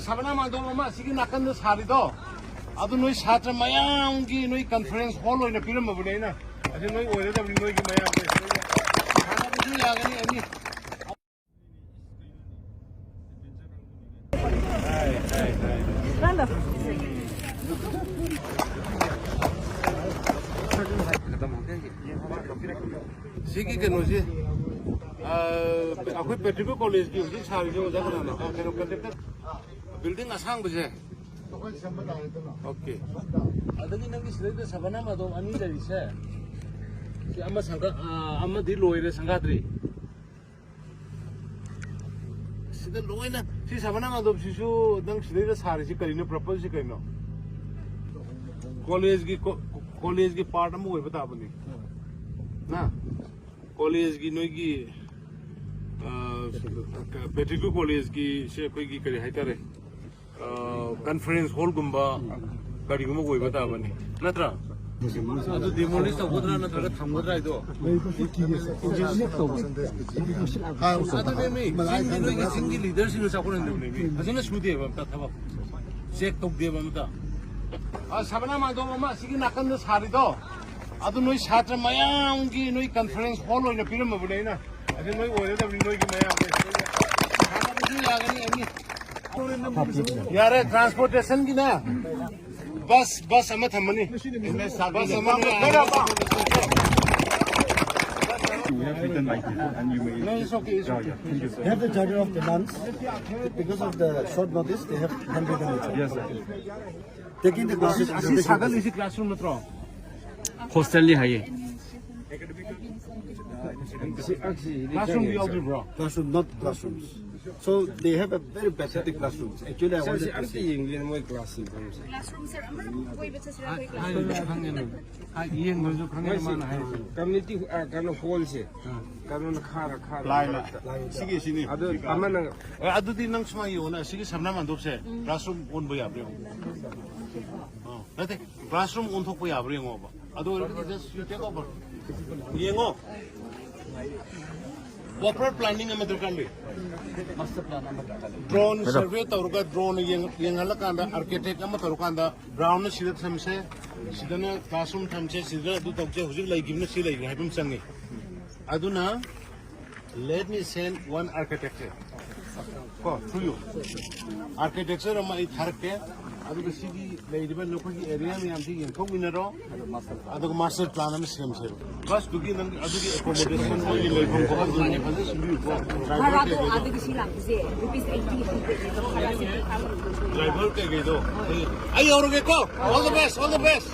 사바나 만도마 시기 나간다 사리도 아도 너희 사tra 마양기 너희 컨퍼런스 홀 오이나 피름 먹으려나 아주 너희 오래다 우리 너희 마양 하나도 야가니 아니 सिकी के नोजी अखोई पेट्रिको कॉलेज की उसी सारी जो जगह ना फिर कंटेक्ट बिल्डिंग असांग बजे ओके अदगी नंगी सिदे सबना मदो अनि जरी से कि अम्मा संगा अम्मा दी लोइरे संगाद्री सिदे लोइना सि सबना मदो सिसु नंग सिदे सारी सि करिनो प्रपोज सि करिनो कॉलेज की पार्ट में होय बता बनी ना कॉलेज की नोई की पेट्रिको कॉलेज की से कोई की करे हाइतारे कॉन्फ्रेंस हॉल गुम्बा गाड़ी गुम्बा कोई बता बनी नत्रा अदु डिमोलिश तगोद्रा नत्रा थमगोद्रा इदो अदु मे सिंगी नोई की सिंगी लीडर सिंग साकोन ने मे फजन सुदे बता थबक चेक तक दे बमता साबना मादो मामा सिगी नाकन सारिदो अदु नोई छात्र मयांगी नोई कॉन्फ्रेंस हॉल ओइना पिरम बबुलेना अदु नोई ओरेदा नोई की मयां हानाबुजु यागनी अनि यारे ट्रांसपोर्टेशन की ना बस अमा थमनी बस अमा You have written like this, and you may. No, it's okay. It's okay. They have the charter of the nuns. Because of the short notice, they have handwritten it. Yes, sir. Taking the classes. असी सागल इसी classroom में तो hostel li haye classroom भी out bro Classroom, not classrooms. So they have a very pathetic classrooms. Actually, I wanted to say. classroom sir कोई बच्चा सिर्फ कोई हाय खाने में हाय ये मुझे खाने में माना है community kind of hall se karon khara line सिगे सिनी adu amana अदुदी नंग सुमा योना सिगे सबना मंदोप से क्लासरूम ओन बय आब्रे नते क्लासरूम ओन थोक बय आब्रे ngो बा अदु जस्ट यू टेक ओवर येंगो प्रॉपर प्लानिंग में दरकार ले ड्रोन सर्वे तौरगा ड्रोन येंगला कांदा आर्किटेक्ट अमा तौरकांदा ब्राउन सिदत समसे सिदना क्लासरूम थमसे सिदा दु तौजे हुजिक लाइगिमना सि लाइग हाइबम संगे अदुना let me send one architecture to you architecture अमा इ थारके अदुगा सिगी लेदिबा लोकल एरिया में आमथि यंखौ विनरो अदुगा मास्टर प्लान में सेम से बस दुगी नंग अदुगी एकोमोडेशन में लेफम को अदुने फजे सिबि को भाड़ा तो आधे की सिला से रुपीस 80 तो भाड़ा से ड्राइवर के गई दो आई और के को ऑल द बेस्ट